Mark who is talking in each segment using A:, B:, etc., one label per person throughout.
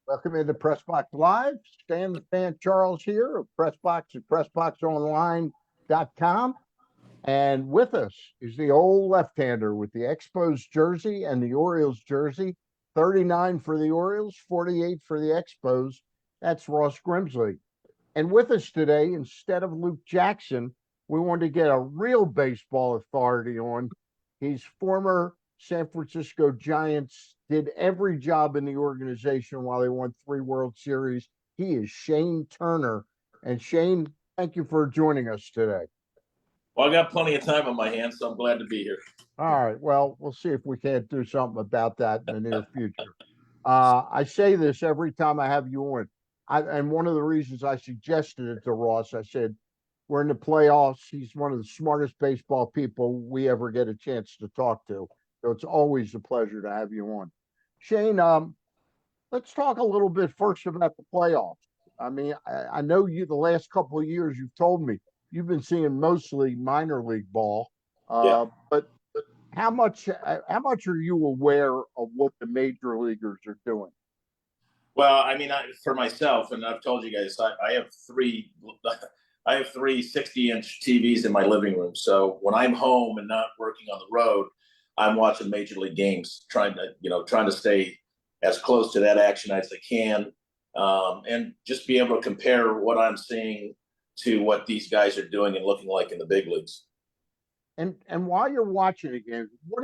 A: Welcome into Press Box Live. Stan the Fan Charles here of Press Box at PressBoxOnline.com. And with us is the old left-hander with the Expos jersey and the Orioles jersey. 39 for the Orioles, 48 for the Expos. That's Ross Grimsley. And with us today, instead of Luke Jackson, we wanted to get a real baseball authority on. He's former San Francisco Giants, did every job in the organization while they won 3 World Series. He is Shane Turner. And Shane, thank you for joining us today.
B: Well, I got plenty of time on my hands, so I'm glad to be here.
A: All right. Well, we'll see if we can't do something about that in the near future. I say this every time I have you on. And one of the reasons I suggested it to Ross, I said, we're in the playoffs. He's one of the smartest baseball people we ever get a chance to talk to. So it's always a pleasure to have you on. Shane, let's talk a little bit first about the playoffs. I mean, I know you the last couple of years you've told me you've been seeing mostly minor league ball. But how much are you aware of what the major leaguers are doing?
B: Well, I mean, for myself, and I've told you guys, I have three 60-inch TVs in my living room. So when I'm home and not working on the road, I'm watching major league games, trying to stay as close to that action as I can, and just be able to compare what I'm seeing to what these guys are doing and looking like in the big leagues.
A: And while you're watching a game, what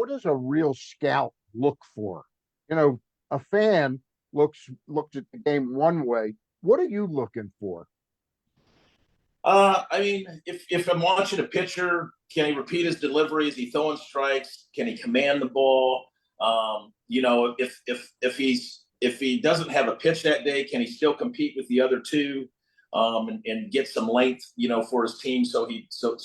A: does a real scout look for? You know, a fan looks at the game one way. What are you looking for?
B: I mean, if I'm watching a pitcher, can he repeat his delivery? Is he throwing strikes? Can he command the ball? If he doesn't have a pitch that day, can he still compete with the other two, and get some length, for his team so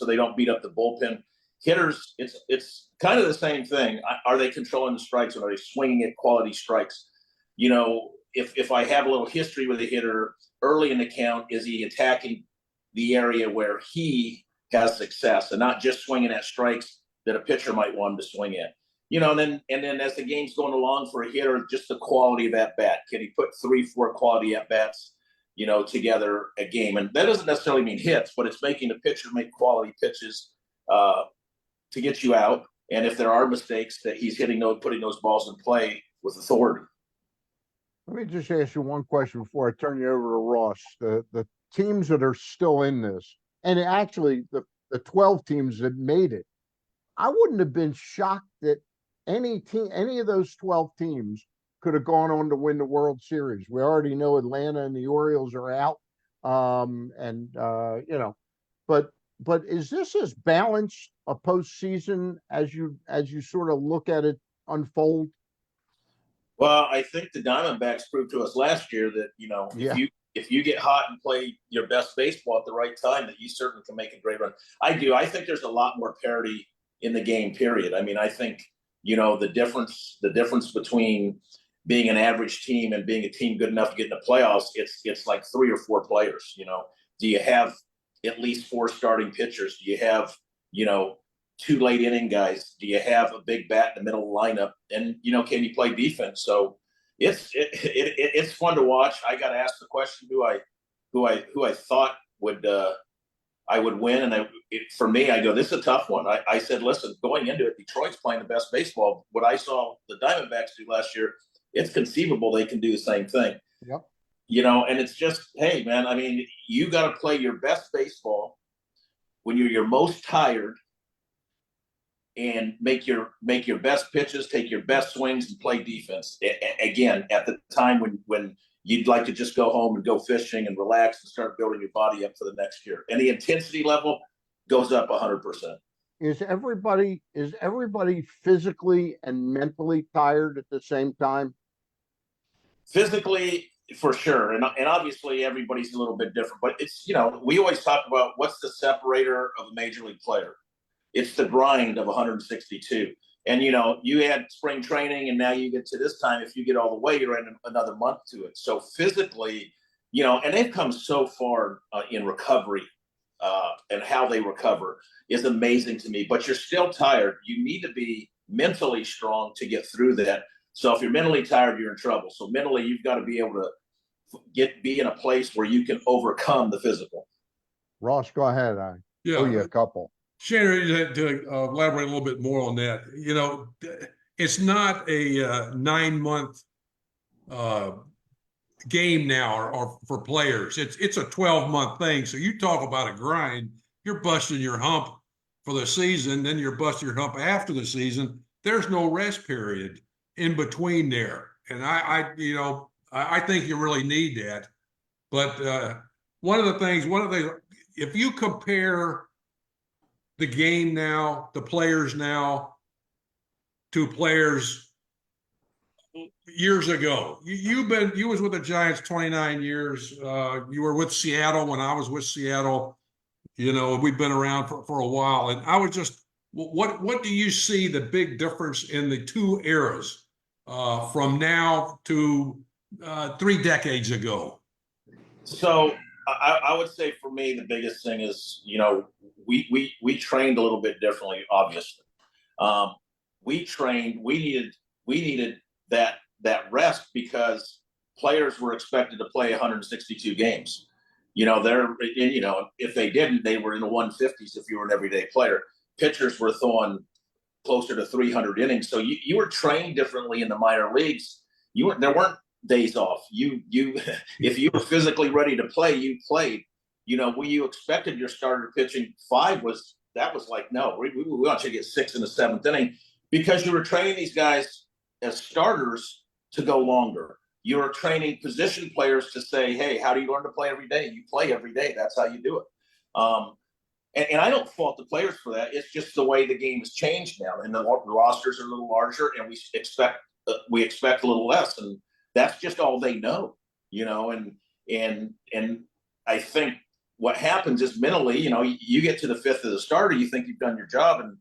B: they don't beat up the bullpen. Hitters, it's kind of the same thing. Are they controlling the strikes, or are they swinging at quality strikes? If I have a little history with a hitter early in the count, is he attacking the area where he has success and not just swinging at strikes that a pitcher might want him to swing at? And then as the game's going along for a hitter, just the quality of that bat. Can he put 3-4 quality at bats, together a game? And that doesn't necessarily mean hits, but it's making the pitcher make quality pitches to get you out. And if there are mistakes, that he's putting those balls in play with authority.
A: Let me just ask you one question before I turn you over to Ross. The teams that are still in this, and actually the 12 teams that made it, I wouldn't have been shocked that any of those 12 teams could have gone on to win the World Series. We already know Atlanta and the Orioles are out. But is this as balanced a postseason as you sort of look at it unfold?
B: Well, I think the Diamondbacks proved to us last year that, if you get hot and play your best baseball at the right time, that you certainly can make a great run. I do. I think there's a lot more parity in the game, period. I mean, I think, the difference between being an average team and being a team good enough to get in the playoffs, it's like 3 or 4 players. Do you have at least 4 starting pitchers? Do you have, 2 late inning guys? Do you have a big bat in the middle of the lineup? And, can you play defense? So it's fun to watch. I got asked the question, who I thought I would win. And for me, I go, this is a tough one. I said, listen, going into it, Detroit's playing the best baseball. What I saw the Diamondbacks do last year, it's conceivable they can do the same thing.
A: Yep.
B: And it's just, hey, man, I mean, you got to play your best baseball when you're your most tired, and make your best pitches, take your best swings, and play defense. Again, at the time when you'd like to just go home and go fishing and relax and start building your body up for the next year. And the intensity level goes up 100%.
A: Is everybody physically and mentally tired at the same time?
B: Physically, for sure. And obviously everybody's a little bit different. But it's, we always talk about what's the separator of a major league player. It's the grind of 162. And, you had spring training, and now you get to this time. If you get all the way, you're in another month to it. So physically, and they've come so far in recovery, and how they recover is amazing to me. But you're still tired. You need to be mentally strong to get through that, So if you're mentally tired, you're in trouble. So mentally, you've got to be able to be in a place where you can overcome the physical.
A: Ross, go ahead.
C: Yeah.
A: Oh, yeah, a couple.
C: Shannon, to elaborate a little bit more on that, it's not a 9-month game now or for players. It's a 12-month thing. So you talk about a grind, you're busting your hump for the season, then you're busting your hump after the season. There's no rest period in between there. And I think you really need that. But one of the things, if you compare the game now, the players now, to players years ago. You was with the Giants 29 years. You were with Seattle when I was with Seattle. We've been around for a while. And I was just, what do you see the big difference in the two eras from now to 3 decades ago?
B: So I would say for me, the biggest thing is, we trained a little bit differently, obviously. We needed that rest because players were expected to play 162 games. If they didn't, they were in the 150s if you were an everyday player. Pitchers were throwing closer to 300 innings. So you were trained differently in the minor leagues. There weren't days off. If you were physically ready to play, you played. When you expected your starter pitching 5 was like, no, we want you to get 6 in the 7th inning, because you were training these guys as starters to go longer. You were training position players to say, hey, how do you learn to play every day? You play every day. That's how you do it. And I don't fault the players for that. It's just the way the game has changed now, and the rosters are a little larger, and we expect a little less, and that's just all they know, And I think what happens is mentally, you get to the 5th of the starter, you think you've done your job, and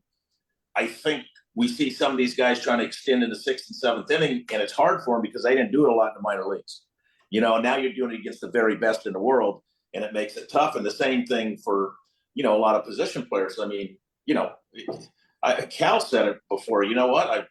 B: I think we see some of these guys trying to extend into 6th and 7th inning, and it's hard for them because they didn't do it a lot in the minor leagues. Now you're doing it against the very best in the world, and it makes it tough. And the same thing for, a lot of position players. I mean, Cal said it before, you know what?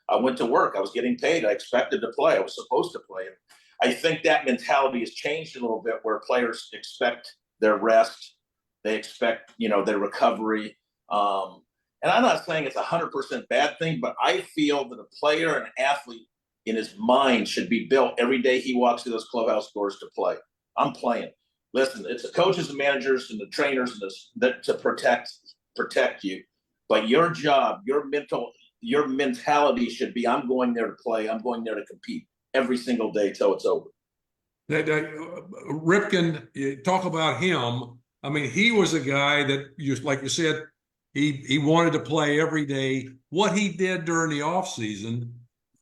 B: I went to work. I was getting paid. I expected to play. I was supposed to play. And I think that mentality has changed a little bit, where players expect their rest. They expect, their recovery. And I'm not saying it's 100% bad thing, but I feel that a player and athlete in his mind should be built every day he walks through those clubhouse doors to play. I'm playing. Listen, it's the coaches and managers and the trainers to protect you. But your job, your mentality should be, I'm going there to play. I'm going there to compete every single day till it's over.
C: Ripken, you talk about him. I mean, he was a guy that, like you said, he wanted to play every day. What he did during the offseason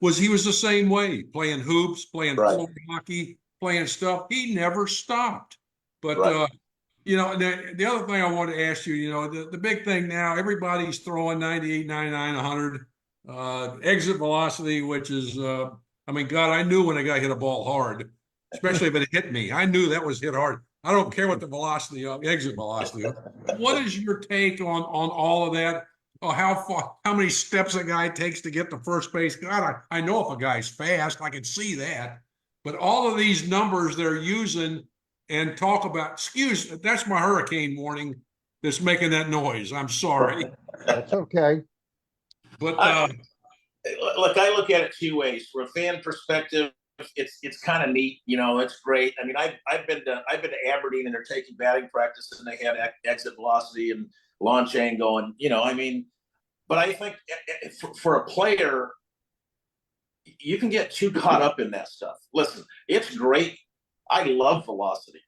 C: was he was the same way, playing hoops, playing floor hockey, playing stuff. He never stopped. But, the other thing I wanted to ask you, the big thing now, everybody's throwing 98, 99, 100. Exit velocity, which is, God, I knew when a guy hit a ball hard, especially if it hit me. I knew that was hit hard. I don't care what the velocity of exit velocity. What is your take on all of that? Oh, how many steps a guy takes to get to first base? God, I know if a guy's fast, I can see that. But all of these numbers they're using and talk about, that's my hurricane warning that's making that noise. I'm sorry.
A: That's okay.
B: But look, I look at it 2 ways. From a fan perspective, it's kind of neat, it's great. I mean, I've been to Aberdeen, and they're taking batting practice, and they had exit velocity and launch angle, and but I think for a player, you can get too caught up in that stuff. Listen, it's great. I love velocity,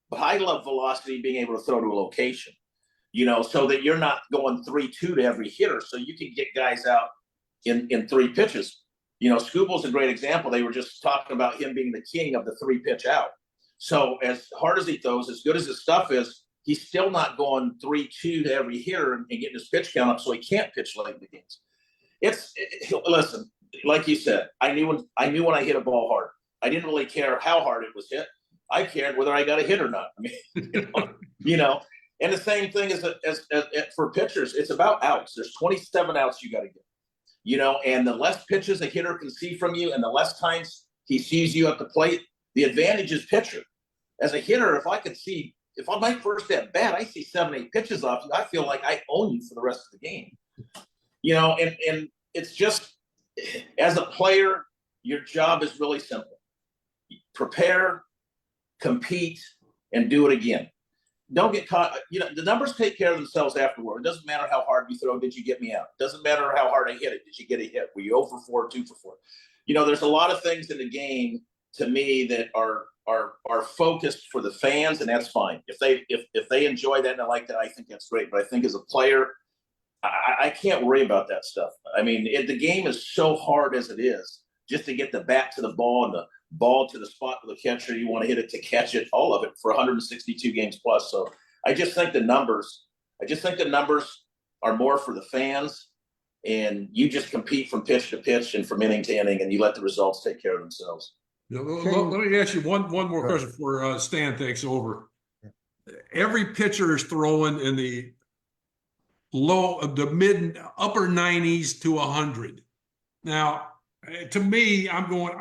B: but I love velocity being able to throw to a location, so that you're not going 3-2 to every hitter, so you can get guys out in 3 pitches. Scooble's a great example. They were just talking about him being the king of the 3-pitch out. So as hard as he throws, as good as his stuff is, he's still not going 3-2 to every hitter and getting his pitch count up, so he can't pitch late in the games. Listen, like you said, I knew when I hit a ball hard. I didn't really care how hard it was hit. I cared whether I got a hit or not. I mean, And the same thing as for pitchers, it's about outs. There's 27 outs you got to get. and the less pitches a hitter can see from you and the less times he sees you at the plate, the advantage is pitcher. As a hitter, if on my first at bat, I see 7-8 pitches off you, I feel like I own you for the rest of the game. And it's just, as a player, your job is really simple. Prepare, compete, and do it again. Don't get caught. The numbers take care of themselves afterward. It doesn't matter how hard you throw. Did you get me out? It doesn't matter how hard I hit it. Did you get a hit? Were you 0 for 4, 2 for 4? There's a lot of things in the game to me that are focused for the fans, and that's fine. If they enjoy that and I like that, I think that's great. But I think as a player, I can't worry about that stuff. I mean, the game is so hard as it is, just to get the bat to the ball and the ball to the spot for the catcher. You want to hit it to catch it, all of it, for 162 games plus. So I just think the numbers are more for the fans, and you just compete from pitch to pitch and from inning to inning, and you let the results take care of themselves.
C: Let me ask you one more question before Stan takes over. Every pitcher is throwing in the mid upper 90s to 100. Now, to me, I'm going,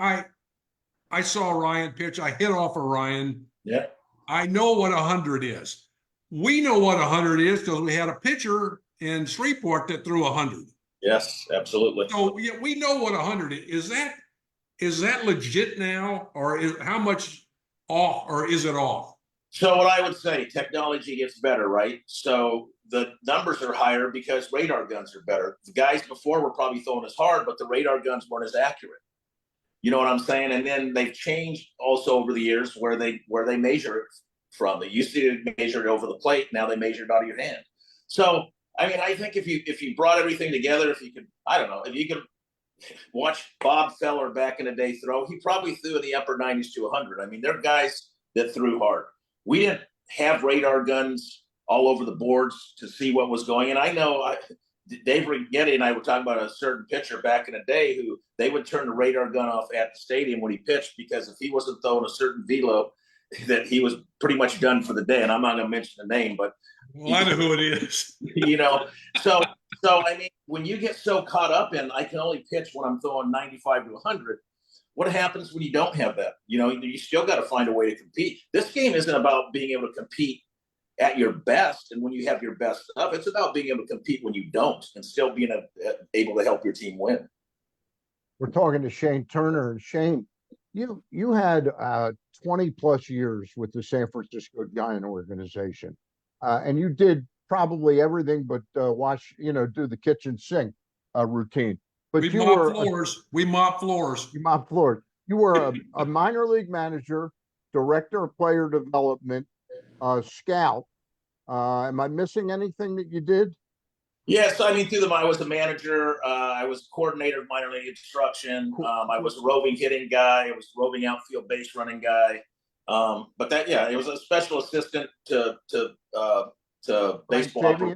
C: I saw Ryan pitch. I hit off of Ryan.
B: Yeah.
C: I know what 100 is. We know what 100 is because we had a pitcher in Shreveport that threw 100.
B: Yes, absolutely.
C: So yeah, we know what 100 is. Is that legit now, or how much off, or is it off?
B: So what I would say, technology gets better, right? So the numbers are higher because radar guns are better. The guys before were probably throwing as hard, but the radar guns weren't as accurate. You know what I'm saying? And then they've changed also over the years where they measure it from. They used to measure it over the plate. Now they measure it out of your hand. So, I mean, I think if you brought everything together, if you could watch Bob Feller back in the day throw, he probably threw in the upper 90s to 100. I mean, there are guys that threw hard. We didn't have radar guns all over the boards to see what was going. And I know Dave Righetti and I were talking about a certain pitcher back in the day who they would turn the radar gun off at the stadium when he pitched, because if he wasn't throwing a certain velo, that he was pretty much done for the day. And I'm not going to mention the name, but
C: I know who it is.
B: So I mean, when you get so caught up in, I can only pitch when I'm throwing 95 to 100. What happens when you don't have that? You still got to find a way to compete. This game isn't about being able to compete at your best and when you have your best stuff. It's about being able to compete when you don't and still being able to help your team win.
A: We're talking to Shane Turner. And Shane, you had 20 plus years with the San Francisco Giant organization, and you did probably everything but do the kitchen sink routine. But
C: we mop floors. We mop floors.
A: You mop floors. You were a minor league manager, director of player development, scout. Am I missing anything that you did?
B: Yes, I mean, I was a manager. I was coordinator of minor league instruction. I was a roving hitting guy. I was a roving outfield base running guy. But it was a special assistant to baseball.
A: Okay.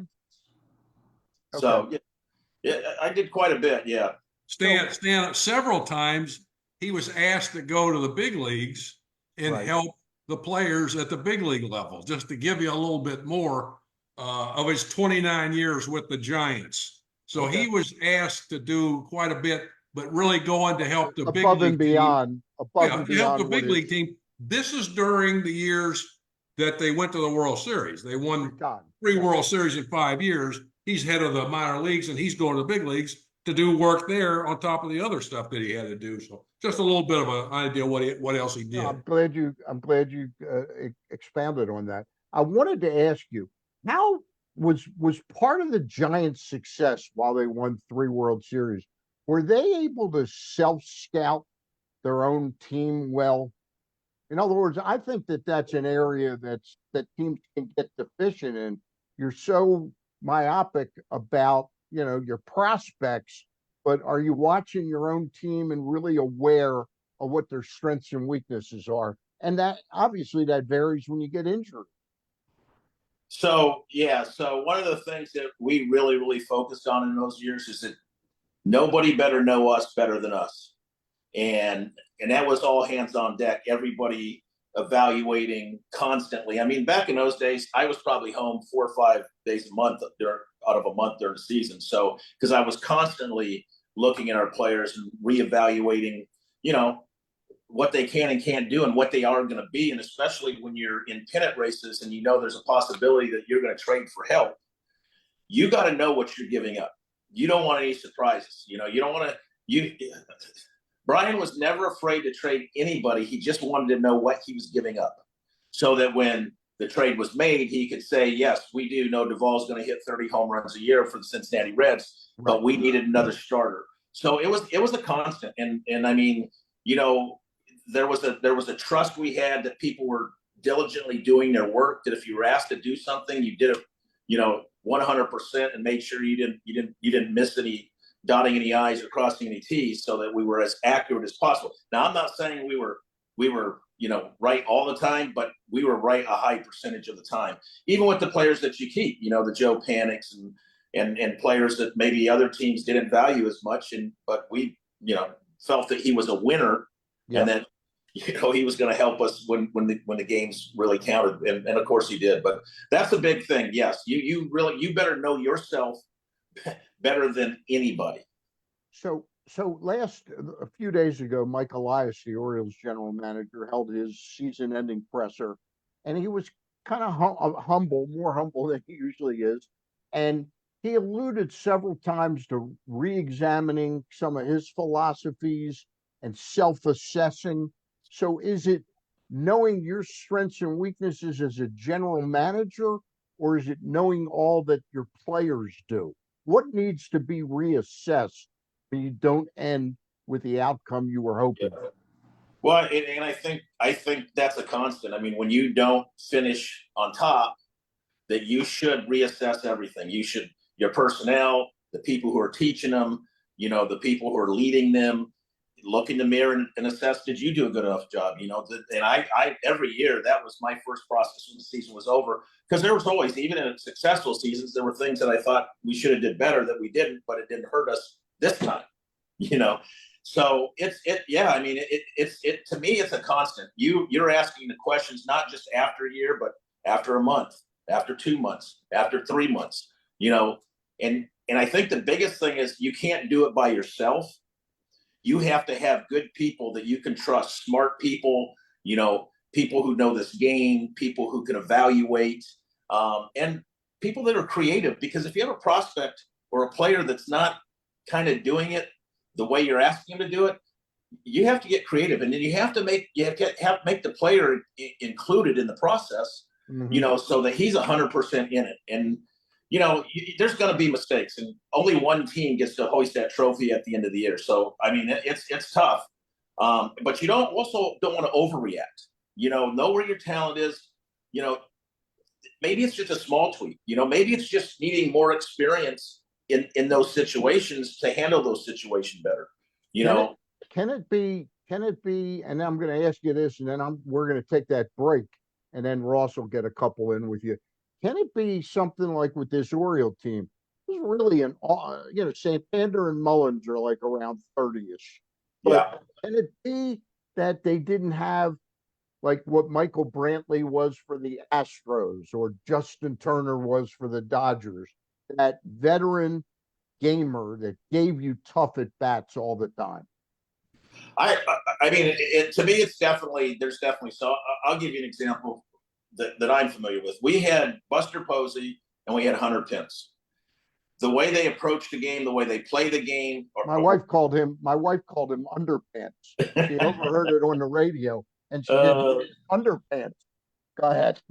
B: So yeah, I did quite a bit. Yeah.
C: Stan, several times he was asked to go to the big leagues and help the players at the big league level, just to give you a little bit more of his 29 years with the Giants. So he was asked to do quite a bit, but really going to help the big league team. Help the big league team. This is during the years that they went to the World Series. They won 3 World Series in 5 years. He's head of the minor leagues, and he's going to the big leagues to do work there on top of the other stuff that he had to do. So just a little bit of an idea what else he did.
A: I'm glad you expanded on that. I wanted to ask you, how was part of the Giants' success while they won 3 World Series? Were they able to self-scout their own team well? In other words, I think that's an area that teams can get deficient in. You're so myopic about your prospects, but are you watching your own team and really aware of what their strengths and weaknesses are? And that obviously that varies when you get injured.
B: So one of the things that we really, really focused on in those years is that nobody better know us better than us. And that was all hands on deck, everybody evaluating constantly. I mean, back in those days, I was probably home 4 or 5 days a month out of a month during the season. So, because I was constantly looking at our players and reevaluating, what they can and can't do and what they are going to be. And especially when you're in pennant races and there's a possibility that you're going to trade for help, you got to know what you're giving up. You don't want any surprises. You don't want to. Brian was never afraid to trade anybody. He just wanted to know what he was giving up, so that when the trade was made, he could say, "Yes, we do know Duvall's going to hit 30 home runs a year for the Cincinnati Reds, but we needed another starter." So it was a constant, and I mean, there was a trust we had that people were diligently doing their work. That if you were asked to do something, you did it, 100% and made sure you didn't miss any dotting any I's or crossing any T's, so that we were as accurate as possible. Now, I'm not saying we were right all the time, but we were right a high percentage of the time. Even with the players that you keep, the Joe Panics and players that maybe other teams didn't value as much, but we felt that he was a winner, and that he was going to help us when the games really counted, and of course he did. But that's a big thing. Yes, you better know yourself better than anybody.
A: So a few days ago, Mike Elias, the Orioles general manager, held his season-ending presser, and he was kind of humble, more humble than he usually is, and he alluded several times to re-examining some of his philosophies and self-assessing. So is it knowing your strengths and weaknesses as a general manager, or is it knowing all that your players do? What needs to be reassessed so you don't end with the outcome you were hoping?
B: Well, and I think that's a constant. I mean, when you don't finish on top, that you should reassess everything. Your personnel, the people who are teaching them, the people who are leading them, look in the mirror and assess, did you do a good enough job? And I every year, that was my first process when the season was over, because there was always, even in successful seasons, there were things that I thought we should have did better that we didn't, but it didn't hurt us this time, So it's to me, it's a constant. You're asking the questions not just after a year, but after a month, after 2 months, after 3 months, and I think the biggest thing is you can't do it by yourself. You have to have good people that you can trust, smart people, people who know this game, people who can evaluate, and people that are creative. Because if you have a prospect or a player that's not kind of doing it the way you're asking him to do it, you have to get creative, and then you have to make the player included in the process, so that he's 100% in it. And there's going to be mistakes, and only one team gets to hoist that trophy at the end of the year. So, I mean, it's tough, but you don't want to overreact. Know where your talent is. Maybe it's just a small tweak. Maybe it's just needing more experience in those situations to handle those situations better.
A: Can it be? And I'm going to ask you this, and then we're going to take that break, and then Ross will get a couple in with you. Can it be something like with this Oriole team? It's really Santander and Mullins are like around 30-ish. But Can it be that they didn't have like what Michael Brantley was for the Astros or Justin Turner was for the Dodgers, that veteran gamer that gave you tough at bats all the time?
B: I mean, to me, there's definitely. So I'll give you an example that I'm familiar with. We had Buster Posey and we had Hunter Pence. The way they approach the game, the way they play the game.
A: My wife called him underpants. She overheard it on the radio, and she did underpants. Go ahead.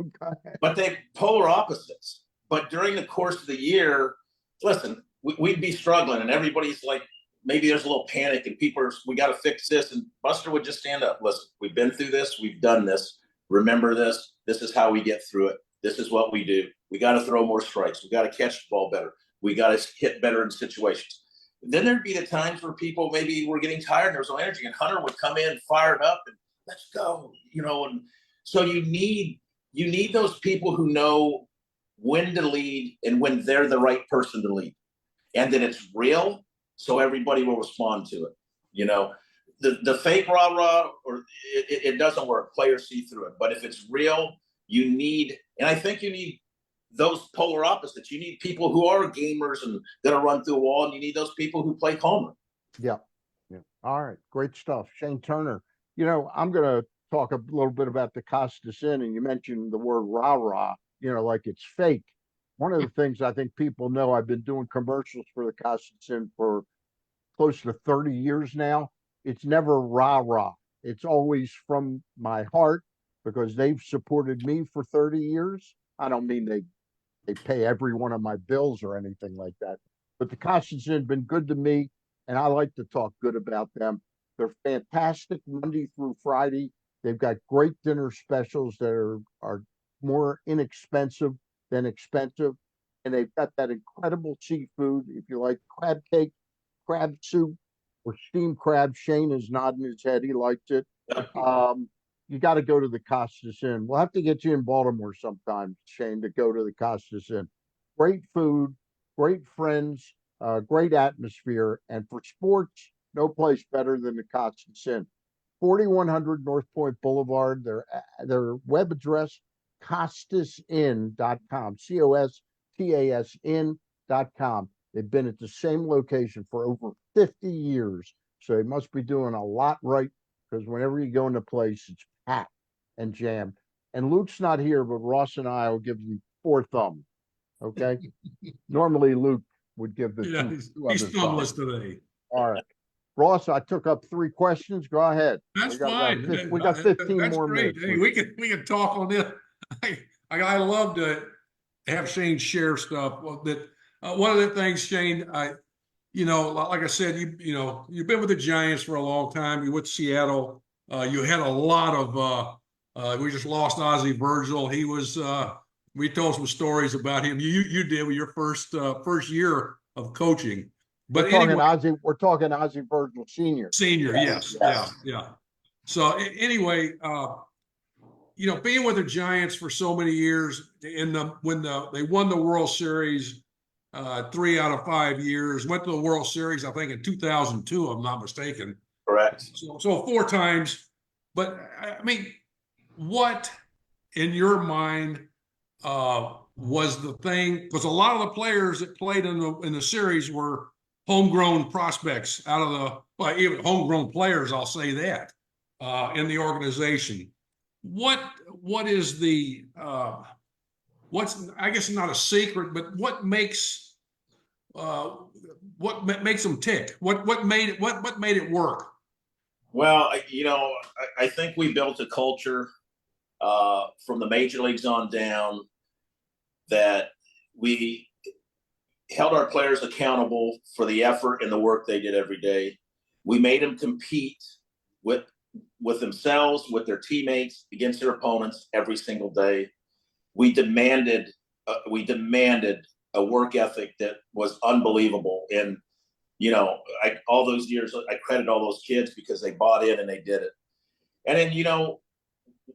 B: But they polar opposites. But during the course of the year, listen, we'd be struggling, and everybody's like, maybe there's a little panic, and we got to fix this. And Buster would just stand up. Listen, we've been through this. We've done this. Remember this. This is how we get through it. This is what we do. We got to throw more strikes. We got to catch the ball better. We got to hit better in situations. Then there'd be the times where people maybe were getting tired and there was no energy, and Hunter would come in fired up and let's go, and so you need those people who know when to lead and when they're the right person to lead, and then it's real, so everybody will respond to it. The fake rah-rah, or it doesn't work. Players see through it. But if it's real, I think you need those polar opposites. You need people who are gamers and going to run through a wall, and you need those people who play calmer.
A: Yeah. Yeah. All right. Great stuff. Shane Turner. I'm going to talk a little bit about the Costas Inn, and you mentioned the word rah rah, like it's fake. One of the things I think people know, I've been doing commercials for the Costas Inn for close to 30 years now. It's never rah rah. It's always from my heart because they've supported me for 30 years. I don't mean they pay every one of my bills or anything like that. But the Costas have been good to me, and I like to talk good about them. They're fantastic Monday through Friday. They've got great dinner specials that are more inexpensive than expensive. And they've got that incredible seafood. If you like crab cake, crab soup, or steamed crab, Shane is nodding his head. He likes it. You got to go to the Costas Inn. We'll have to get you in Baltimore sometime, Shane, to go to the Costas Inn. Great food, great friends, great atmosphere, and for sports, no place better than the Costas Inn. 4100 North Point Boulevard. Their web address, CostasInn.com, COSTASIN.com. They've been at the same location for over 50 years, so they must be doing a lot right because whenever you go into place, it's packed and jammed. And Luke's not here, but Ross and I will give you 4 thumbs. Okay. Normally Luke would give the
C: Yeah, he's thumbless today.
A: All right. Ross, I took up 3 questions. Go ahead.
C: That's fine.
A: We got 15
C: That's
A: more
C: great.
A: minutes.
C: Hey, we can talk on this. I love to have Shane share stuff. That one of the things, Shane, like I said, you've been with the Giants for a long time. You went to Seattle. You had a lot of. We just lost Ozzie Virgil. He was. We told some stories about him. You did with your first year of coaching. But
A: we're talking Ozzie Virgil Senior.
C: Senior, yes. Yeah. So anyway, being with the Giants for so many years, when they won the World Series 3 out of 5 years, went to the World Series, I think in 2002, if I'm not mistaken.
B: Correct.
C: So 4 times. But I mean, what in your mind was the thing? Because a lot of the players that played in the series were homegrown prospects even homegrown players, I'll say that, in the organization. What is the what's, I guess, not a secret, but what makes them tick? What made it work?
B: Well, I think we built a culture from the major leagues on down that we held our players accountable for the effort and the work they did every day. We made them compete with themselves, with their teammates, against their opponents every single day. We demanded a work ethic that was unbelievable. And, all those years, I credit all those kids because they bought in and they did it. And then,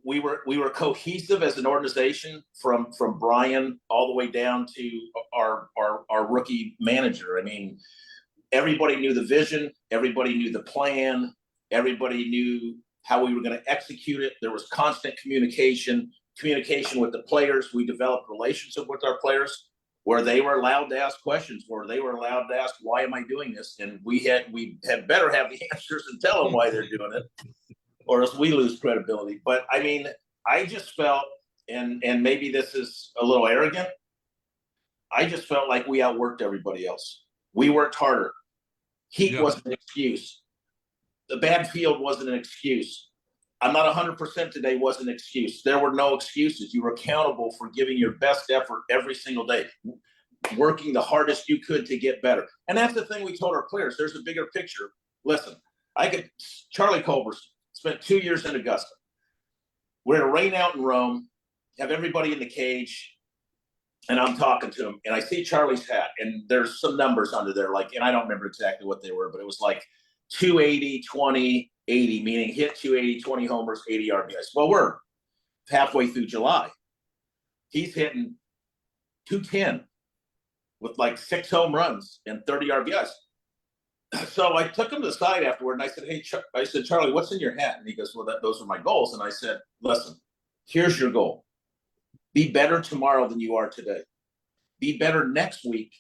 B: we were cohesive as an organization from Brian all the way down to our rookie manager. I mean, everybody knew the vision, everybody knew the plan, everybody knew how we were going to execute it. There was constant communication with the players. We developed relationship with our players where they were allowed to ask questions, where they were allowed to ask, why am I doing this? And we had better have the answers and tell them why they're doing it, or else we lose credibility. But I mean, I just felt, and maybe this is a little arrogant, I just felt like we outworked everybody else. We worked harder. Heat wasn't an excuse. The bad field wasn't an excuse. I'm not 100% today wasn't an excuse. There were no excuses. You were accountable for giving your best effort every single day, working the hardest you could to get better. And that's the thing we told our players. There's a bigger picture. Listen, Charlie Culver spent 2 years in Augusta. We're going to rain out in Rome, have everybody in the cage, and I'm talking to him, and I see Charlie's hat, and there's some numbers under there, and I don't remember exactly what they were, but it was like 280, 20, 80, meaning hit 280, 20 homers, 80 RBIs. Well, we're halfway through July. He's hitting 210 with 6 home runs and 30 RBIs. So I took him to the side afterward, and I said, I said, Charlie, what's in your hat? And he goes, well, those are my goals. And I said, listen, here's your goal. Be better tomorrow than you are today. Be better next week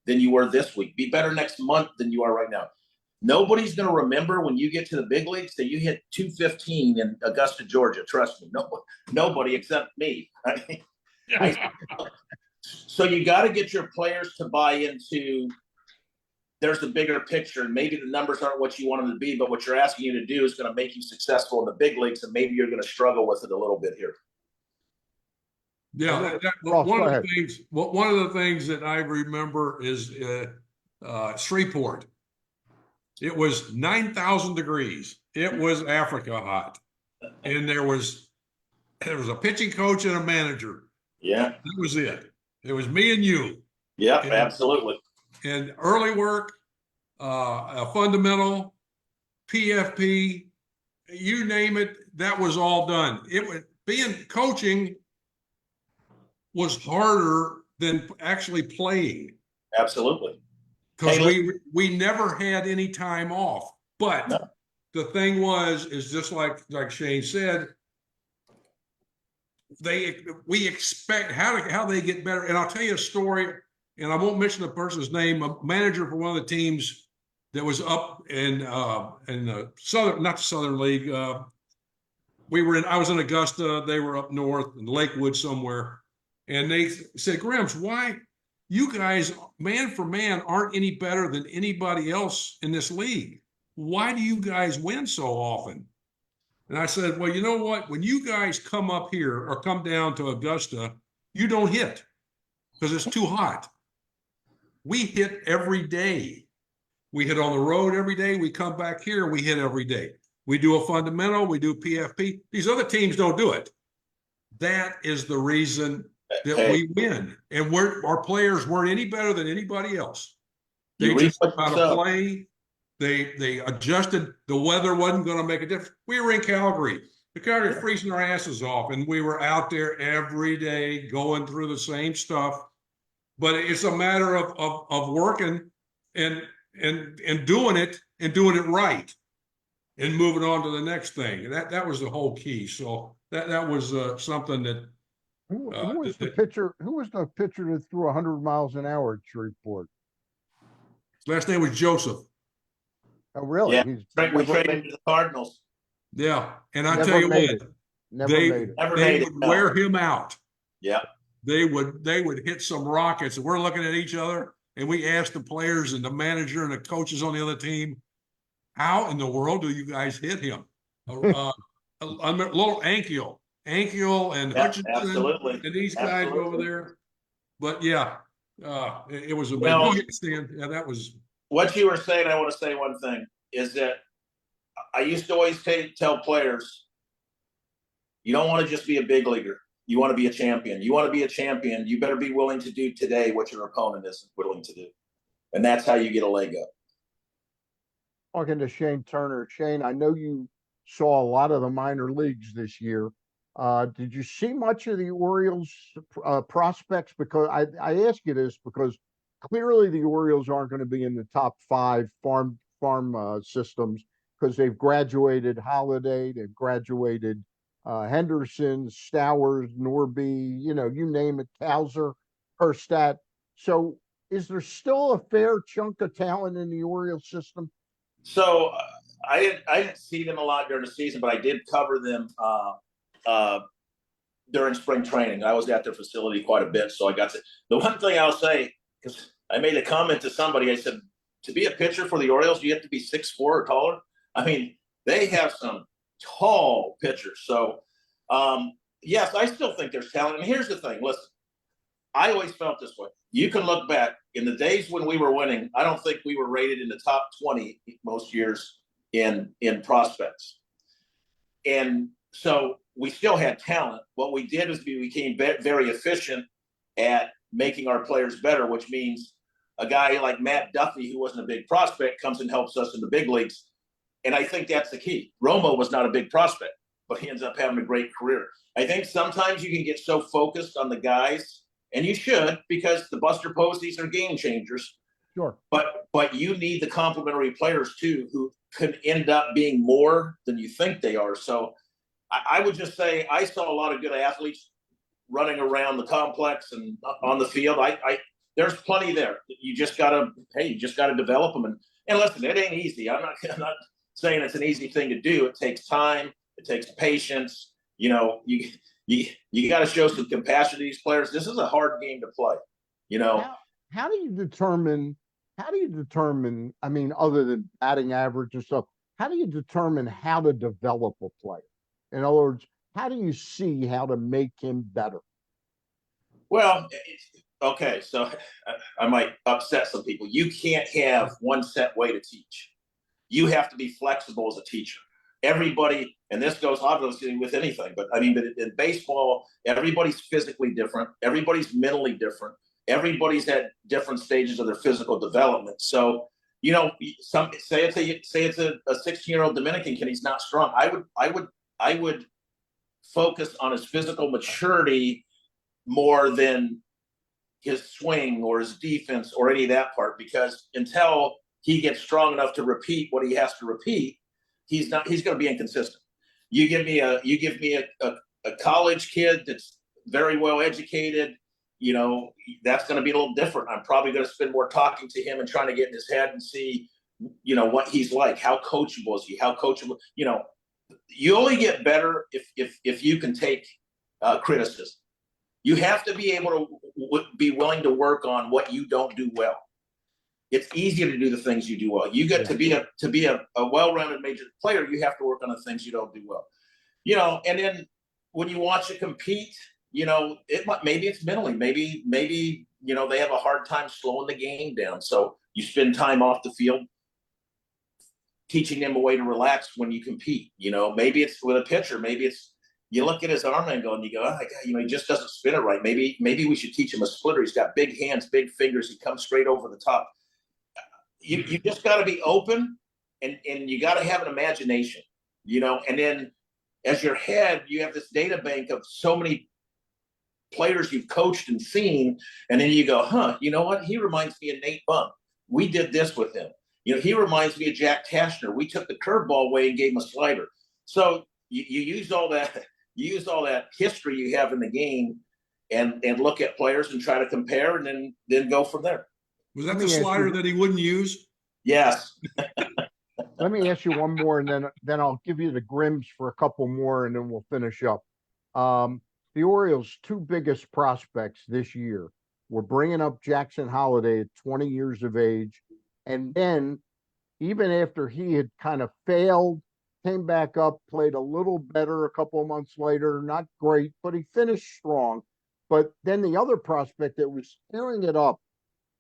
B: than you were this week. Be better next month than you are right now. Nobody's going to remember when you get to the big leagues that you hit 215 in Augusta, Georgia. Trust me, nobody except me. So you got to get your players to buy into. There's a bigger picture, and maybe the numbers aren't what you want them to be, but what you're asking you to do is going to make you successful in the big leagues, and maybe you're going to struggle with it a little bit here.
C: Yeah,
A: Ross,
C: one of the things that I remember is Shreveport. It was 9,000 degrees. It was Africa hot, and there was a pitching coach and a manager.
B: Yeah,
C: that was it. It was me and you.
B: Yeah, absolutely.
C: And early work, a fundamental, PFP, you name it, that was all done. Coaching was harder than actually playing.
B: Absolutely.
C: Because we never had any time off. But the thing is just like Shane said, we expect how they get better. And I'll tell you a story, and I won't mention the person's name, a manager for one of the teams that was up in the Southern, not the Southern League. I was in Augusta, they were up north in Lakewood somewhere. And they said, Grims, why you guys, man for man, aren't any better than anybody else in this league? Why do you guys win so often? And I said, well, you know what? When you guys come up here or come down to Augusta, you don't hit because it's too hot. We hit every day. We hit on the road every day. We come back here, we hit every day. We do a fundamental, we do PFP. These other teams don't do it. That is the reason that we win. And our players weren't any better than anybody else. They just knew how to play. They adjusted. The weather wasn't going to make a difference. We were in Calgary. The Calgary freezing our asses off, and we were out there every day going through the same stuff. But it's a matter of working and doing it right, and moving on to the next thing. That was the whole key. So that was something that.
A: Who was the pitcher? Who was the pitcher that threw 100 miles an hour at Shreveport?
C: His last name was Joseph.
A: Oh, really?
B: Yeah, we traded him to the Cardinals.
C: Yeah, and I tell you what, they would wear him out.
B: Yeah,
C: they would hit some rockets, and we're looking at each other, and we asked the players and the manager and the coaches on the other team, how in the world do you guys hit him? A little Ankiel and Hutchinson,
B: absolutely,
C: and these guys over there. But yeah, it was amazing. Go ahead, Stan. Yeah, that was.
B: What you were saying, I want to say one thing, is that I used to always tell players, you don't want to just be a big leaguer. You want to be a champion. You want to be a champion, you better be willing to do today what your opponent isn't willing to do. And that's how you get a leg up.
A: Talking to Shane Turner. Shane, I know you saw a lot of the minor leagues this year. Did you see much of the Orioles prospects? Because I ask you this because clearly the Orioles aren't going to be in the top 5 farm systems because they've graduated Holiday, they've graduated Henderson, Stowers, Norby, you name it, Towser, Herstadt. So is there still a fair chunk of talent in the Orioles system?
B: So I didn't see them a lot during the season, but I did cover them during spring training. I was at their facility quite a bit, so I got to. The one thing I'll say, because I made a comment to somebody, I said, to be a pitcher for the Orioles, you have to be 6'4" or taller. I mean, they have some tall pitchers. So, yes, I still think there's talent. And here's the thing. Listen, I always felt this way. You can look back. In the days when we were winning, I don't think we were rated in the top 20 most years in prospects. And so we still had talent. What we did is we became very efficient at making our players better, which means a guy like Matt Duffy, who wasn't a big prospect, comes and helps us in the big leagues. And I think that's the key. Romo was not a big prospect, but he ends up having a great career. I think sometimes you can get so focused on the guys, and you should, because the Buster Poseys are game changers.
A: Sure.
B: But you need the complementary players too, who could end up being more than you think they are. So I would just say I saw a lot of good athletes running around the complex and on the field. There's plenty there. You just gotta develop them And listen, it ain't easy. I'm not saying it's an easy thing to do. It takes time. It takes patience. You know, you got to show some compassion to these players. This is a hard game to play. You know,
A: how do you determine? How do you determine? I mean, other than batting average and stuff, how do you determine how to develop a player? In other words, how do you see how to make him better?
B: well, okay, so I might upset some people. You can't have one set way to teach. You have to be flexible as a teacher. Everybody, and this goes obviously with anything, but I mean, but in baseball, everybody's physically different. Everybody's mentally different. Everybody's at different stages of their physical development. So, you know, some say it's a 16-year-old Dominican kid. He's not strong. I would focus on his physical maturity more than his swing or his defense or any of that part, because until he gets strong enough to repeat what he has to repeat, he's going to be inconsistent. You give me a college kid that's very well educated, you know, that's going to be a little different. I'm probably going to spend more talking to him and trying to get in his head and see, you know, what he's like. How coachable is he? How coachable? You know, you only get better if you can take criticism. You have to be able to be willing to work on what you don't do well. It's easier to do the things you do well. You get to be a well-rounded major player. You have to work on the things you don't do well. You know, and then when you watch it compete, you know, maybe it's mentally, maybe you know, they have a hard time slowing the game down. So you spend time off the field teaching them a way to relax when you compete. You know, maybe it's with a pitcher, maybe it's you look at his arm angle and you go, oh, you know, he just doesn't spin it right. Maybe we should teach him a splitter. He's got big hands, big fingers. He comes straight over the top. You just got to be open, and you got to have an imagination, you know. And then as your head, you have this data bank of so many players you've coached and seen, and then you go, huh, you know what? He reminds me of Nate Bunk. We did this with him. You know, he reminds me of Jack Tashner. We took the curveball away and gave him a slider. So you use all that. You use all that history you have in the game, and look at players and try to compare, and then go from there.
C: Was that the slider that he wouldn't use?
B: Yes.
A: Let me ask you one more, and then I'll give you the Grims for a couple more, and then we'll finish up. The Orioles' two biggest prospects this year were bringing up Jackson Holliday at 20 years of age, and then even after he had kind of failed, came back up, played a little better a couple of months later, not great, but he finished strong. But then the other prospect that was tearing it up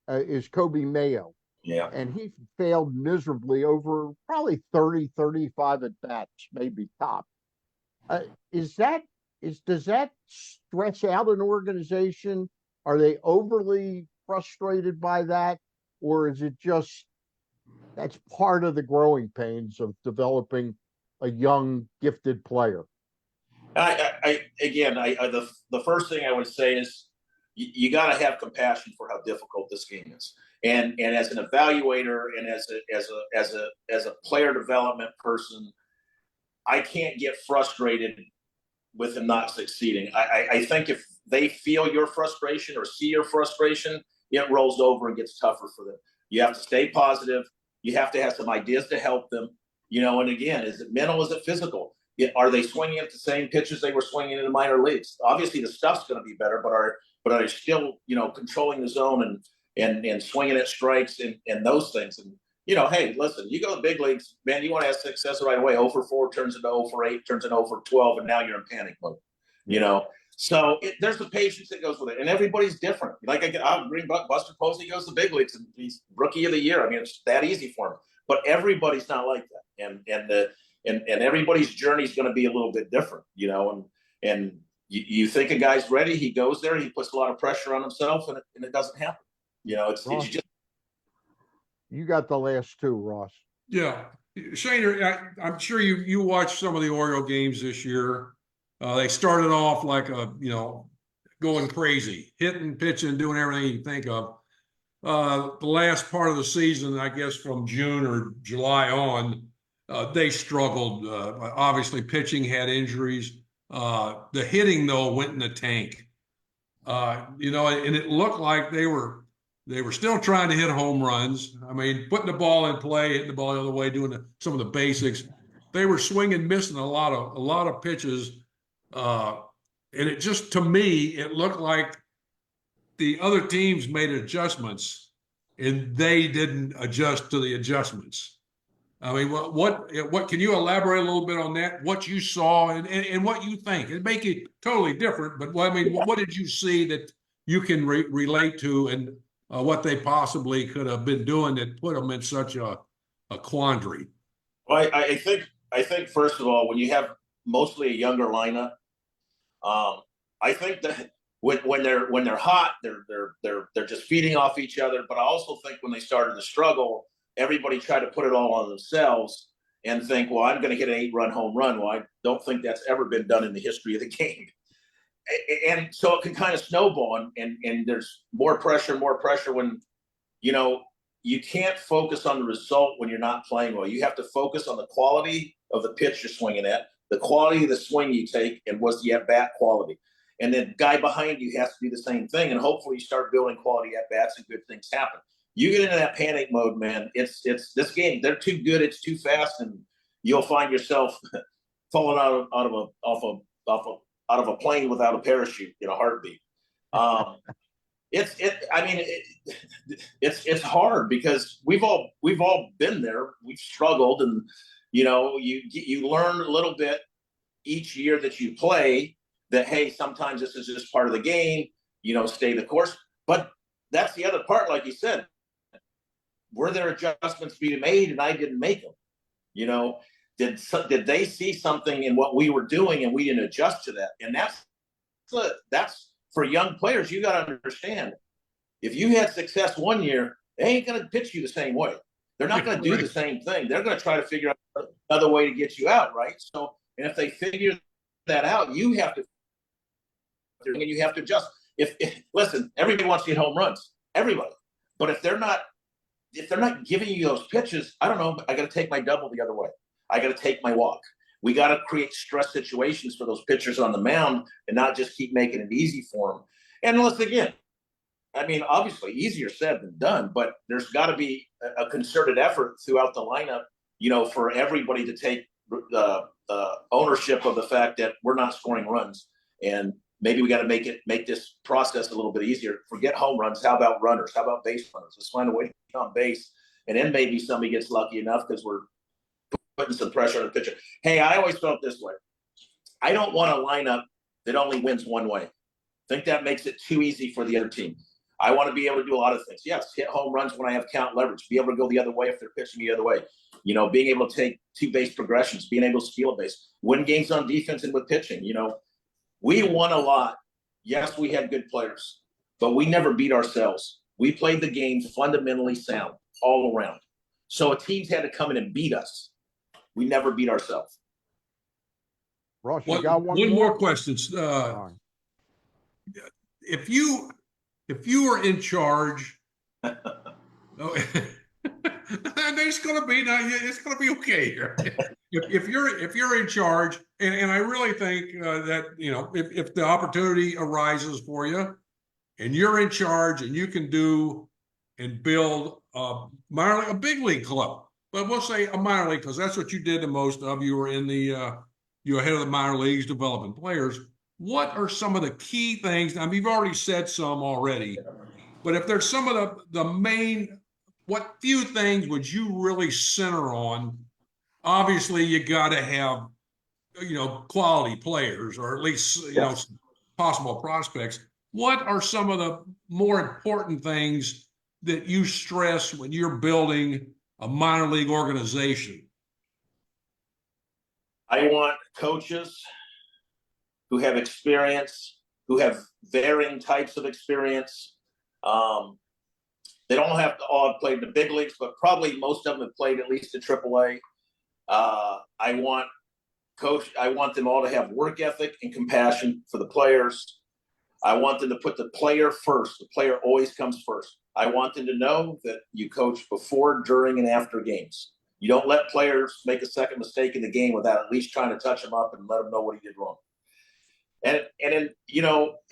A: is Kobe Mayo.
B: Yeah.
A: And he failed miserably over probably 30, 35 at bats, maybe top. Does that stress out an organization? Are they overly frustrated by that? Or is it just that's part of the growing pains of developing a young, gifted player?
B: The first thing I would say is you got to have compassion for how difficult this game is, and as an evaluator and as a player development person, I can't get frustrated with them not succeeding. I think if they feel your frustration or see your frustration, it rolls over and gets tougher for them. You have to stay positive. You have to have some ideas to help them. You know, and again, is it mental? Is it physical? Are they swinging at the same pitches they were swinging in the minor leagues? Obviously, the stuff's going to be better, but are they still, you know, controlling the zone and swinging at strikes and those things? And you know, hey, listen, you go to the big leagues, man. You want to have success right away. 0 for 4 turns into 0 for 8, turns into 0 for 12, and now you're in panic mode. You know, so there's the patience that goes with it, and everybody's different. Like I'll bring Buster Posey goes to the big leagues, and he's rookie of the year. I mean, it's that easy for him. But everybody's not like that, and everybody's journey is going to be a little bit different, you know. And you think a guy's ready, he goes there, he puts a lot of pressure on himself, and it doesn't happen. You know, it's just.
A: You got the last two, Ross.
C: Yeah, Shane, I'm sure you watched some of the Oriole games this year. They started off like going crazy, hitting, pitching, doing everything you think of. The last part of the season, I guess from June or July on, they struggled. Obviously, pitching had injuries. The hitting, though, went in the tank. You know, and it looked like they were They were still trying to hit home runs. I mean, putting the ball in play, hitting the ball the other way, doing some of the basics. They were swinging, missing a lot of pitches, and it just, to me, it looked like the other teams made adjustments, and they didn't adjust to the adjustments. I mean, what can you elaborate a little bit on that? What you saw and what you think? It make it totally different, but I mean, what did you see that you can relate to, and what they possibly could have been doing that put them in such a quandary?
B: Well, I think first of all, when you have mostly a younger lineup, I think that when they're hot, they're just feeding off each other. But I also think when they started to struggle, everybody tried to put it all on themselves and think, well, I'm going to hit an 8-run home run. Well, I don't think that's ever been done in the history of the game. And so it can kind of snowball, and there's more pressure when, you can't focus on the result when you're not playing well. You have to focus on the quality of the pitch you're swinging at, the quality of the swing you take, and what's the at-bat quality. And the guy behind you has to do the same thing, and hopefully you start building quality at-bats and good things happen. You get into that panic mode, man, it's this game. They're too good, it's too fast, and you'll find yourself falling out of a plane without a parachute in a heartbeat. It's hard because we've all been there. We've struggled, and you learn a little bit each year that you play that, hey, sometimes this is just part of the game. Stay the course. But that's the other part, like you said. Were there adjustments being made, and I didn't make them? Did they see something in what we were doing and we didn't adjust to that? And that's for young players. You got to understand, if you had success one year, they ain't going to pitch you the same way. They're not going to do the same thing. They're going to try to figure out another way to get you out, right? So, and if they figure that out, you have to adjust. Listen, everybody wants to hit home runs, everybody. But if they're not giving you those pitches, I don't know. I got to take my double the other way. I got to take my walk. We got to create stress situations for those pitchers on the mound and not just keep making it easy for them. And let's again, I mean, obviously easier said than done, but there's got to be a concerted effort throughout the lineup, for everybody to take ownership of the fact that we're not scoring runs. And maybe we got to make this process a little bit easier. Forget home runs. How about runners? How about base runners? Let's find a way to get on base. And then maybe somebody gets lucky enough because we're putting some pressure on the pitcher. Hey, I always felt this way. I don't want a lineup that only wins one way. I think that makes it too easy for the other team. I want to be able to do a lot of things. Yes, hit home runs when I have count leverage, be able to go the other way if they're pitching the other way. Being able to take 2 base progressions, being able to steal a base, win games on defense and with pitching. We won a lot. Yes, we had good players, but we never beat ourselves. We played the game fundamentally sound all around. So teams had to come in and beat us. We never beat ourselves.
A: Ross, you got one
C: more question. If you were in charge, it's going to be okay here. If you're in charge, and I really think that if the opportunity arises for you, and you're in charge, and you can do and build a big league club, but we'll say a minor league because that's what you did the most of. You were in you were head of the minor leagues developing players. What are some of the key things? I mean, you've already said some already, but if there's some of the main, what few things would you really center on? Obviously, you got to have, quality players, or at least, possible prospects. What are some of the more important things that you stress when you're building a minor league organization?
B: I want coaches who have experience, who have varying types of experience. They don't have to all have played in the big leagues, but probably most of them have played at least in AAA. I want them all to have work ethic and compassion for the players. I want them to put the player first. The player always comes first. I want them to know that you coach before, during, and after games. You don't let players make a second mistake in the game without at least trying to touch him up and let him know what he did wrong. And then,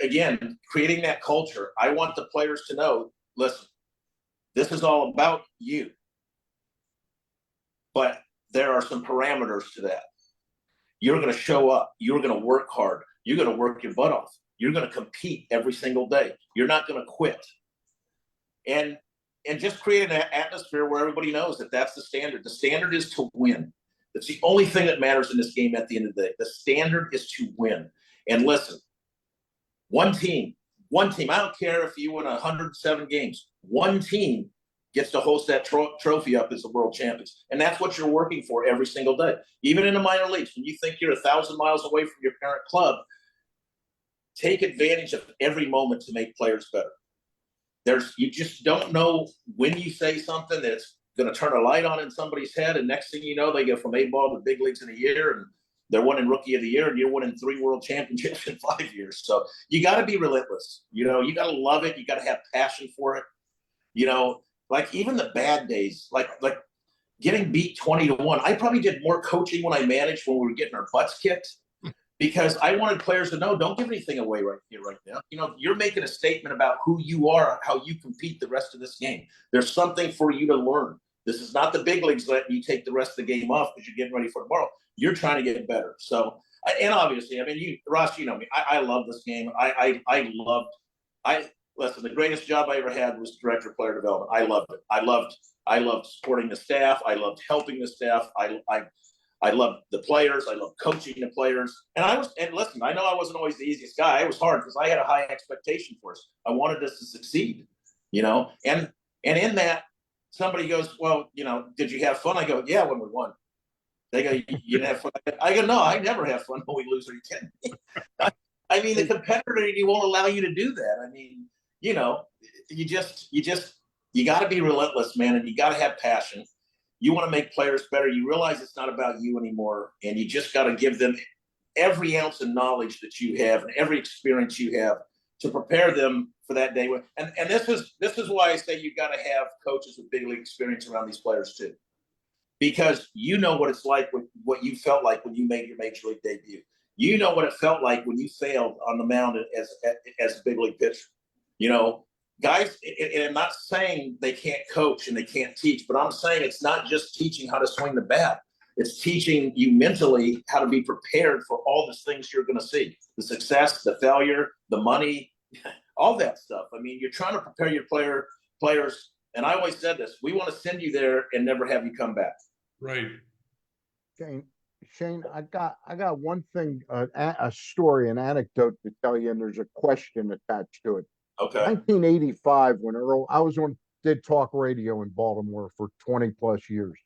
B: again, creating that culture. I want the players to know, listen, This is all about you. But there are some parameters to that. You're going to show up. You're going to work hard. You're going to work your butt off. You're going to compete every single day. You're not going to quit. And just create an atmosphere where everybody knows that that's the standard. The standard is to win. That's the only thing that matters in this game at the end of the day. The standard is to win. And listen, one team, I don't care if you win 107 games, one team gets to host that trophy up as the world champions. And that's what you're working for every single day. Even in the minor leagues, when you think you're 1,000 miles away from your parent club, take advantage of every moment to make players better. You just don't know when you say something that's going to turn a light on in somebody's head, and next thing you know, they go from A-ball to the big leagues in a year, and they're winning Rookie of the Year, and you're winning 3 world championships in 5 years. So you got to be relentless. You got to love it. You got to have passion for it. Like even the bad days, like getting beat 20-1. I probably did more coaching when I managed when we were getting our butts kicked, because I wanted players to know, don't give anything away right here, right now. You're making a statement about who you are, how you compete the rest of this game. There's something for you to learn. This is not the big leagues letting you take the rest of the game off because you're getting ready for tomorrow. You're trying to get better. So, and obviously, I mean, Ross, you know me. I love this game. Listen, the greatest job I ever had was director of player development. I loved it. I loved supporting the staff. I loved helping the staff. I loved the players. I loved coaching the players. And listen, I know I wasn't always the easiest guy. It was hard because I had a high expectation for us. I wanted us to succeed, and in that, somebody goes, well, did you have fun? I go, yeah, when we won. They go, you didn't have fun? I go, no, I never have fun when we lose. Are you kidding me? I mean, the competitor, he won't allow you to do that. I mean, you got to be relentless, man, and you got to have passion. You want to make players better. You realize it's not about you anymore, and you just got to give them every ounce of knowledge that you have and every experience you have to prepare them for that day. And this is why I say you've got to have coaches with big league experience around these players too, because you know what it's like, what you felt like when you made your major league debut. You know what it felt like when you failed on the mound as a big league pitcher. Guys, and I'm not saying they can't coach and they can't teach, but I'm saying it's not just teaching how to swing the bat. It's teaching you mentally how to be prepared for all the things you're going to see, the success, the failure, the money, all that stuff. I mean, you're trying to prepare your players. And I always said this, we want to send you there and never have you come back.
C: Right.
A: Shane, I got one thing, a story, an anecdote to tell you, and there's a question attached to it.
B: Okay.
A: 1985, when I did talk radio in Baltimore for 20 plus years.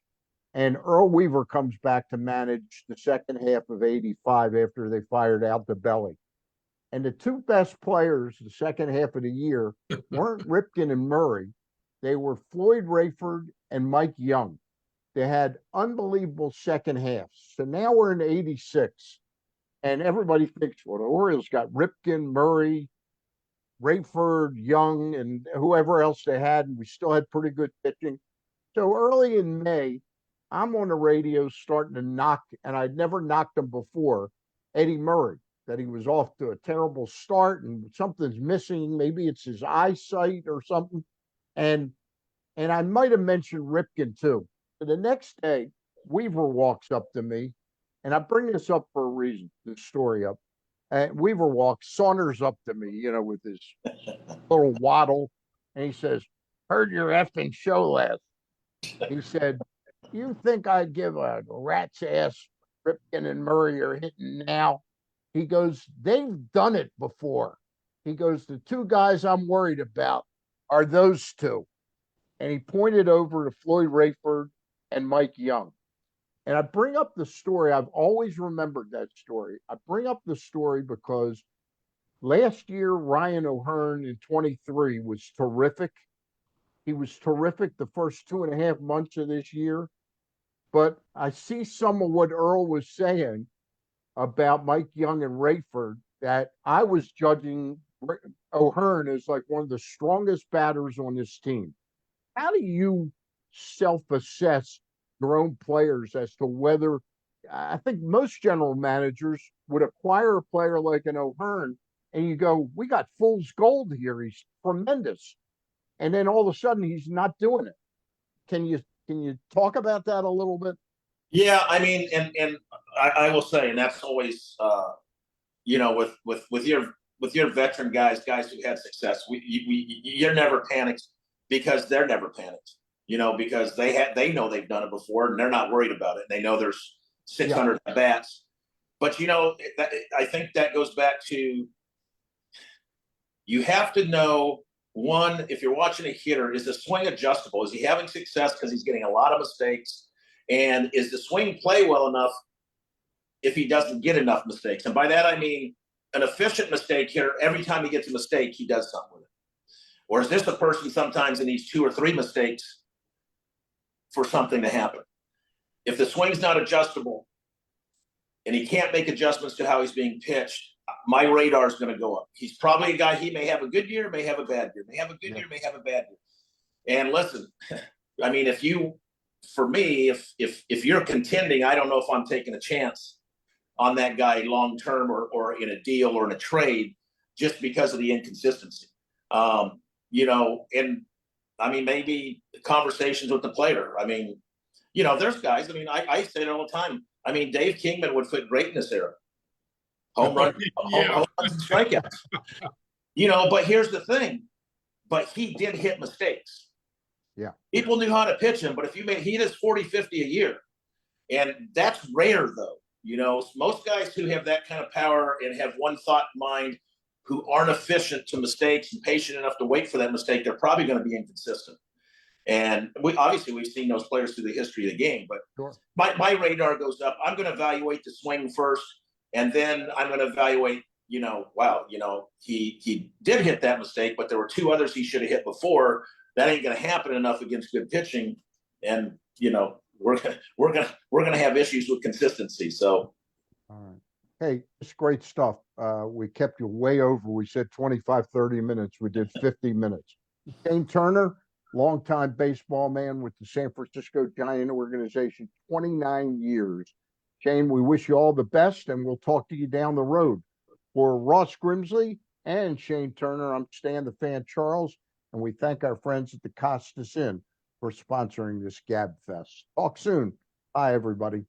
A: And Earl Weaver comes back to manage the second half of 85 after they fired out the belly. And the two best players the second half of the year weren't Ripken and Murray. They were Floyd Rayford and Mike Young. They had unbelievable second halves. So now we're in 86, and everybody thinks, well, the Orioles got Ripken, Murray, Rayford, Young, and whoever else they had, and we still had pretty good pitching. So early in May, I'm on the radio starting to knock, and I'd never knocked him before, Eddie Murray, that he was off to a terrible start and something's missing. Maybe it's his eyesight or something. And I might have mentioned Ripken too. So the next day, Weaver walks up to me, and I bring this up for a reason, this story up. Weaver saunters up to me, with his little waddle, and he says, "Heard your effing show last." He said, "You think I'd give a rat's ass Ripken and Murray are hitting now?" He goes, "They've done it before." He goes, "The two guys I'm worried about are those two." And he pointed over to Floyd Rayford and Mike Young. And I bring up the story. I've always remembered that story. I bring up the story because last year, Ryan O'Hearn in 23 was terrific. He was terrific the first 2.5 months of this year. But I see some of what Earl was saying about Mike Young and Rayford, that I was judging O'Hearn as like one of the strongest batters on this team. How do you self-assess your own players as to whether, I think most general managers would acquire a player like an O'Hearn and you go, we got fool's gold here. He's tremendous. and then all of a sudden he's not doing it. Can you talk about that a little bit?
B: Yeah, I mean, and I will say, and that's always with your veteran guys who had success, you're never panicked because they're never panicked. Because they know they've done it before and they're not worried about it. They know there's 600 at bats. But I think that goes back to, you have to know, one, if you're watching a hitter, is the swing adjustable? Is he having success because he's getting a lot of mistakes? And is the swing play well enough if he doesn't get enough mistakes? And by that, I mean an efficient mistake hitter, every time he gets a mistake, he does something with it. Or is this a person sometimes that needs 2 or 3 mistakes for something to happen? If the swing's not adjustable and he can't make adjustments to how he's being pitched, my radar is going to go up. He's probably a guy, he may have a good year, may have a bad year, may have a good year, may have a bad year. And listen, I mean, if you're contending, I don't know if I'm taking a chance on that guy long term or in a deal or in a trade just because of the inconsistency. And I mean, maybe conversations with the player. I mean, there's guys, I mean, I say it all the time. I mean, Dave Kingman would fit great in this era. Home runs and strikeouts. But here's the thing. But he did hit mistakes.
A: Yeah.
B: People knew how to pitch him, but he does 40, 50 a year. And that's rare, though. Most guys who have that kind of power and have one thought in mind, who aren't efficient to mistakes and patient enough to wait for that mistake, they're probably going to be inconsistent. And we've seen those players through the history of the game. But
A: sure,
B: my radar goes up. I'm going to evaluate the swing first, and then I'm going to evaluate, he did hit that mistake, but there were 2 others he should have hit before. That ain't going to happen enough against good pitching. And, we're going to have issues with consistency. So,
A: all right. Hey, it's great stuff. We kept you way over. We said 25, 30 minutes. We did 50 minutes. Shane Turner, longtime baseball man with the San Francisco Giant organization, 29 years. Shane, we wish you all the best, and we'll talk to you down the road. For Ross Grimsley and Shane Turner, I'm Stan the Fan Charles, and we thank our friends at the Costas Inn for sponsoring this Gab Fest. Talk soon. Bye, everybody.